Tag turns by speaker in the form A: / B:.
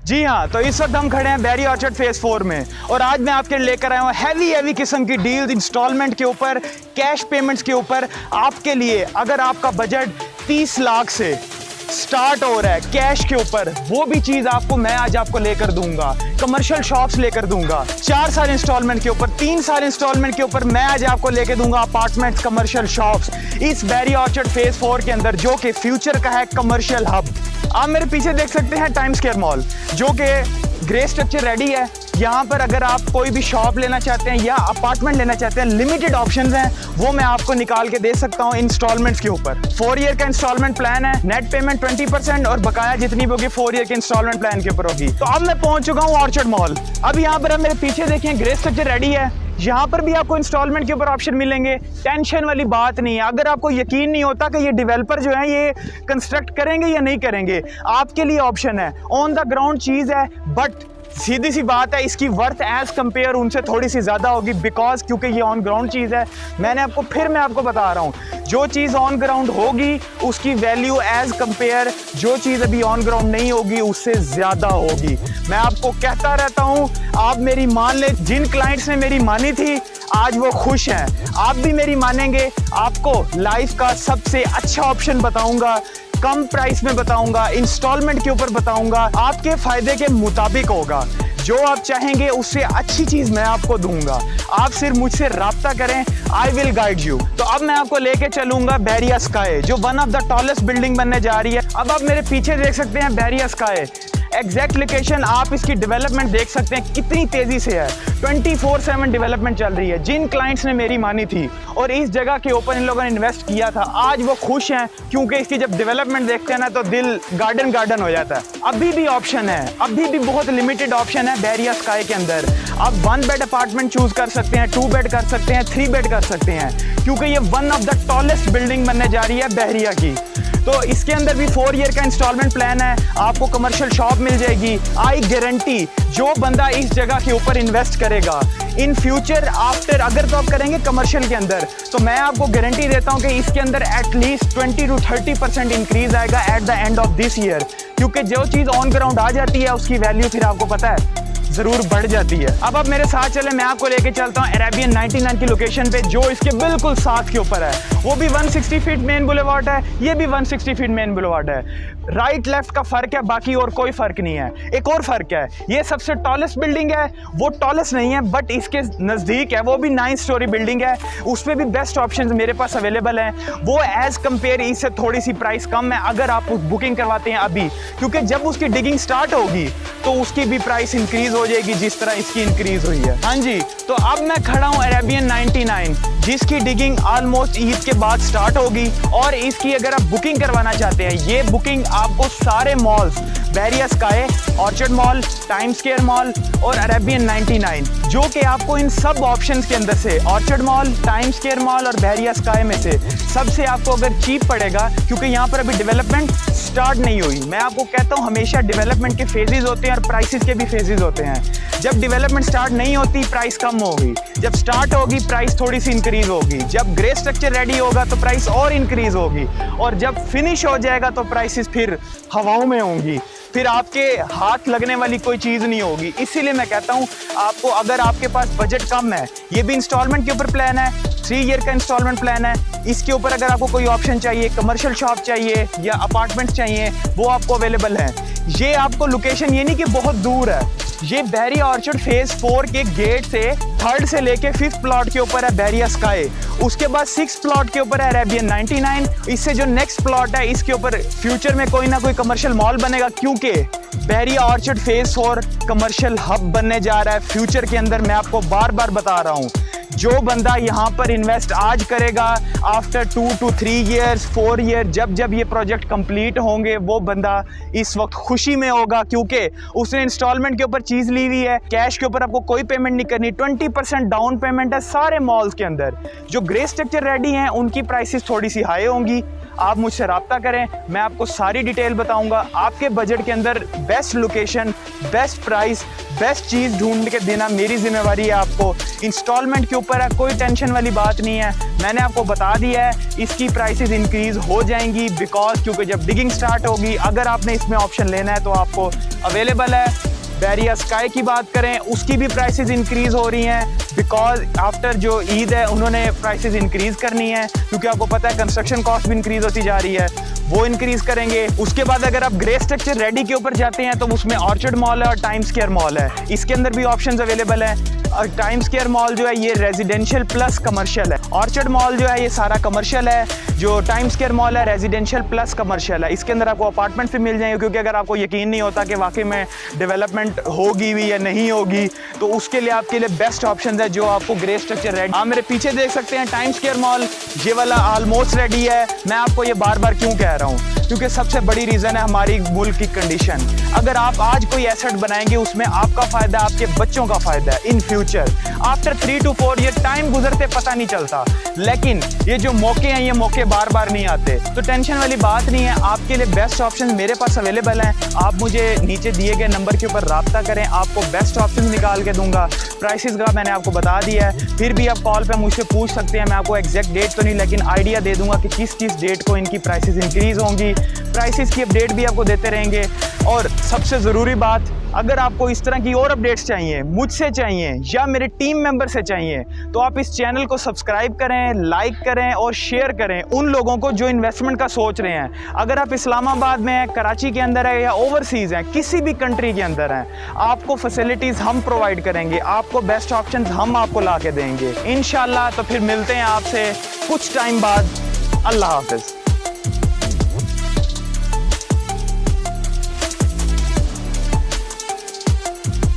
A: जी हाँ, तो इस वक्त हम खड़े हैं बैरी ऑर्चर्ड फेज 4 में और आज मैं आपके लिए लेकर आया हूँ हैवी किस्म की डील्स इंस्टॉलमेंट के ऊपर, कैश पेमेंट्स के ऊपर आपके लिए। अगर आपका बजट 30 लाख से स्टार्ट हो रहा है कैश के ऊपर, वो भी चीज़ आपको मैं आज आपको लेकर दूंगा। कमर्शियल शॉप्स लेकर दूंगा 4 साल इंस्टॉलमेंट के ऊपर, 3 साल इंस्टॉलमेंट के ऊपर मैं आज आपको लेकर दूंगा अपार्टमेंट्स, कमर्शियल शॉप्स इस बैरी ऑर्चर्ड फेज 4 के अंदर, जो कि फ्यूचर का है कमर्शियल हब। आप मेरे पीछे देख सकते हैं टाइम स्क्वायर मॉल, जो कि ग्रे स्ट्रक्चर रेडी है। यहाँ पर अगर आप कोई भी शॉप लेना चाहते हैं या अपार्टमेंट लेना चाहते हैं, लिमिटेड ऑप्शंस हैं, वो मैं आपको निकाल के दे सकता हूँ इंस्टॉलमेंट्स के ऊपर। 4 ईयर का इंस्टॉलमेंट प्लान है, नेट पेमेंट 20% और बकाया जितनी भी होगी 4 ईयर के इंस्टॉलमेंट प्लान के ऊपर होगी। तो अब मैं पहुंच चुका हूँ ऑर्चर्ड मॉल। अब यहाँ पर आप मेरे पीछे देखें ग्रे स्ट्रक्चर रेडी है। यहाँ पर भी आपको इंस्टॉलमेंट के ऊपर ऑप्शन मिलेंगे, टेंशन वाली बात नहीं है। अगर आपको यकीन नहीं होता कि ये डेवलपर जो है ये कंस्ट्रक्ट करेंगे या नहीं करेंगे, आपके लिए ऑप्शन है। ऑन द ग्राउंड चीज़ है, बट सीधी सी बात है इसकी वर्थ एज कंपेयर उनसे थोड़ी सी ज़्यादा होगी, बिकॉज क्योंकि ये ऑन ग्राउंड चीज़ है। मैं आपको बता रहा हूँ, जो चीज़ ऑन ग्राउंड होगी उसकी वैल्यू एज कंपेयर जो चीज़ अभी ऑन ग्राउंड नहीं होगी उससे ज़्यादा होगी। मैं आपको कहता रहता हूँ, आप मेरी मान ले, जिन क्लाइंट्स ने मेरी मानी थी आज वो खुश हैं, आप भी मेरी मानेंगे। आपको लाइफ का सबसे अच्छा ऑप्शन बताऊंगा, कम प्राइस में बताऊंगा, इंस्टॉलमेंट के ऊपर बताऊंगा, आपके फायदे के मुताबिक होगा। जो आप चाहेंगे उससे अच्छी चीज मैं आपको दूंगा। आप सिर्फ मुझसे राब्ता करें, आई विल गाइड यू। तो अब मैं आपको लेके चलूंगा बैरिया स्काई, जो one of the tallest building बनने जा रही है। अब आप मेरे पीछे देख सकते हैं बैरिया स्काई, एग्जैक्ट लोकेशन, आप इसकी डेवलपमेंट देख सकते हैं कितनी तेजी से है। 24/7 डेवलपमेंट चल रही है। जिन क्लाइंट्स ने मेरी मानी थी और इस जगह के ऊपर इन लोगों ने इन्वेस्ट किया था, आज वो खुश हैं, क्योंकि इसकी जब डेवलपमेंट देखते हैं ना तो दिल गार्डन हो जाता है। अभी भी ऑप्शन है, अभी भी बहुत लिमिटेड ऑप्शन है बैरिया स्काई के अंदर। आप 1 बेड अपार्टमेंट चूज कर सकते हैं, 2 बेड कर सकते हैं, 3 बेड कर सकते हैं, क्योंकि ये one of the tallest building बनने जा रही है बहरिया की। तो इसके अंदर भी 4 ईयर का इंस्टॉलमेंट प्लान है, आपको कमर्शियल शॉप मिल जाएगी। आई गारंटी, जो बंदा इस जगह के ऊपर इन्वेस्ट करेगा इन फ्यूचर आफ्टर, अगर तो आप करेंगे कमर्शियल के अंदर, तो मैं आपको गारंटी देता हूं कि इसके अंदर एटलीस्ट 20 to 30% इंक्रीज आएगा at the end of this year, क्योंकि जो चीज़ ऑन ग्राउंड आ जाती है उसकी वैल्यू फिर आपको पता है जरूर बढ़ जाती है। अब आप मेरे साथ चले, मैं आपको लेके चलता हूँ अरेबियन 99 की लोकेशन पे, जो इसके बिल्कुल साथ के ऊपर है। वो भी 160 फीट मेन बुलेवार्ड है, ये भी 160 फीट मेन बुलेवार्ड है। राइट लेफ्ट का फर्क है, बाकी और कोई फर्क नहीं है। एक और फर्क है, ये सबसे टॉलेस्ट बिल्डिंग है, वो टॉलेस्ट नहीं है बट इसके नज़दीक है, वो भी 9 स्टोरी बिल्डिंग है। उसमें भी बेस्ट ऑप्शन मेरे पास अवेलेबल हैं। वो एज कंपेयर इससे थोड़ी सी प्राइस कम है अगर आप बुकिंग करवाते हैं अभी, क्योंकि जब उसकी डिगिंग स्टार्ट होगी तो उसकी भी प्राइस इंक्रीज हो जाएगी जिस तरह इसकी इंक्रीज हुई है। हाँ जी, तो अब मैं खड़ा हूँ अरेबियन 99, जिसकी डिगिंग ऑलमोस्ट ईद के बाद स्टार्ट होगी। और इसकी अगर आप बुकिंग करवाना चाहते हैं, ये बुकिंग आपको सारे मॉल्स, बैरिया sky, Orchard mall, time square mall और अरेबियन 99, जो कि आपको इन सब ऑप्शंस के अंदर से, orchard mall, time square mall और बैरिया स्काई में से सबसे आपको अगर चीप पड़ेगा, क्योंकि यहाँ पर अभी डेवलपमेंट स्टार्ट नहीं हुई। मैं आपको कहता हूँ हमेशा डेवलपमेंट के फेजेस होते हैं और प्राइसेस के भी फेजेस होते हैं। जब डेवलपमेंट स्टार्ट नहीं होती प्राइस कम होगी, जब स्टार्ट होगी प्राइस थोड़ी सी इंक्रीज होगी, जब ग्रे स्ट्रक्चर रेडी होगा तो प्राइस और इंक्रीज होगी, और जब फिनिश हो जाएगा तो प्राइसेस फिर हवाओं में होंगी, फिर आपके हाथ लगने वाली कोई चीज़ नहीं होगी। इसीलिए मैं कहता हूँ आपको, अगर आपके पास बजट कम है, ये भी इंस्टॉलमेंट के ऊपर प्लान है, 3 ईयर का इंस्टॉलमेंट प्लान है। इसके ऊपर अगर आपको कोई ऑप्शन चाहिए, कमर्शियल शॉप चाहिए या अपार्टमेंट चाहिए, वो आपको अवेलेबल है। ये आपको लोकेशन ये नहीं कि बहुत दूर है, ये बैरिया ऑर्चर्ड फेज 4 के गेट से 3rd से लेके 5th प्लॉट के ऊपर है बैरिया स्काई। उसके बाद 6th प्लॉट के ऊपर है अरेबियन 99। इससे जो नेक्स्ट प्लॉट है इसके ऊपर फ्यूचर में कोई ना कोई कमर्शियल मॉल बनेगा, क्योंकि बैरिया ऑर्चर्ड फेज 4 कमर्शियल हब बनने जा रहा है फ्यूचर के अंदर। मैं आपको बार बार बता रहा हूँ, जो बंदा यहाँ पर इन्वेस्ट आज करेगा, आफ्टर 2 to 3 years 4 ईयर, जब ये प्रोजेक्ट कंप्लीट होंगे, वो बंदा इस वक्त खुशी में होगा, क्योंकि उसने इंस्टॉलमेंट के ऊपर चीज़ ली हुई है। कैश के ऊपर आपको कोई पेमेंट नहीं करनी, 20% डाउन पेमेंट है सारे मॉल्स के अंदर। जो ग्रे स्ट्रक्चर रेडी हैं उनकी प्राइसेस थोड़ी सी हाई होंगी, आप मुझसे रब्ता करें, मैं आपको सारी डिटेल बताऊंगा। आपके बजट के अंदर best location, best price, best चीज़ ढूंढ के देना मेरी जिम्मेवारी है। आपको इंस्टॉलमेंट के ऊपर है, कोई टेंशन वाली बात नहीं है। मैंने आपको बता दिया है इसकी प्राइसेस इंक्रीज़ हो जाएंगी क्योंकि जब डिगिंग स्टार्ट होगी, अगर आपने इसमें ऑप्शन लेना है तो आपको अवेलेबल है। बैरिया स्काई की बात करें, उसकी भी प्राइसेस इंक्रीज हो रही हैं बिकॉज आफ्टर जो ईद है उन्होंने प्राइसेस इंक्रीज करनी है, क्योंकि आपको पता है कंस्ट्रक्शन कॉस्ट भी इंक्रीज होती जा रही है, वो इंक्रीज करेंगे। उसके बाद अगर आप ग्रे स्ट्रक्चर रेडी के ऊपर जाते हैं तो उसमें ऑर्चर्ड मॉल है और टाइम स्क्वायर मॉल है, इसके अंदर भी ऑप्शंस अवेलेबल है। और टाइम स्क्वायर मॉल जो है ये रेजिडेंशियल प्लस कमर्शियल है, ऑर्चर्ड मॉल जो है ये सारा कमर्शियल है, जो टाइम स्क्वायर मॉल है रेजिडेंशियल प्लस कमर्शियल है। इसके अंदर आपको अपार्टमेंट भी मिल जाएंगे, क्योंकि अगर आपको यकीन नहीं होता कि वाकई में डेवलपमेंट होगी भी या नहीं होगी, तो उसके लिए आपके लिए बेस्ट ऑप्शन है जो आपको ग्रे स्ट्रक्चर रेडी। आप मेरे पीछे देख सकते हैं टाइम स्क्वायर मॉल, ये वाला ऑलमोस्ट रेडी है। मैं आपको ये बार बार क्यों कह रहा हूँ, क्योंकि सबसे बड़ी रीज़न है हमारी मुल्क की कंडीशन। अगर आप आज कोई एसेट बनाएंगे उसमें आपका फ़ायदा, आपके बच्चों का फ़ायदा है in future. After 3 to 4 year time गुजरते पता नहीं चलता, लेकिन ये जो मौके हैं ये मौके बार बार नहीं आते, तो टेंशन वाली बात नहीं है। आपके लिए बेस्ट ऑप्शन मेरे पास अवेलेबल हैं। आप मुझे नीचे दिए गए नंबर के ऊपर रब्ता करें, आपको बेस्ट ऑप्शन निकाल के दूंगा। प्राइसेस का मैंने आपको बता दिया है, फिर भी आप कॉल पे मुझसे पूछ सकते हैं। मैं आपको एग्जैक्ट डेट तो नहीं, लेकिन आइडिया दे दूंगा कि किस डेट को इनकी प्राइसेस इंक्रीज़ होंगी। प्राइसेस की अपडेट भी आपको देते रहेंगे। और सबसे ज़रूरी बात, अगर आपको इस तरह की और अपडेट्स चाहिए, मुझसे चाहिए या मेरे टीम मेंबर से चाहिए, तो आप इस चैनल को सब्सक्राइब करें, लाइक करें और शेयर करें उन लोगों को जो इन्वेस्टमेंट का सोच रहे हैं। अगर आप इस्लामाबाद में हैं, कराची के अंदर है या ओवरसीज़ हैं, किसी भी कंट्री के अंदर हैं, आपको फैसिलिटीज़ हम प्रोवाइड करेंगे, आपको बेस्ट ऑप्शंस हम आपको ला के देंगे इंशाल्लाह। तो फिर मिलते हैं आपसे कुछ टाइम बाद। अल्लाह हाफिज़।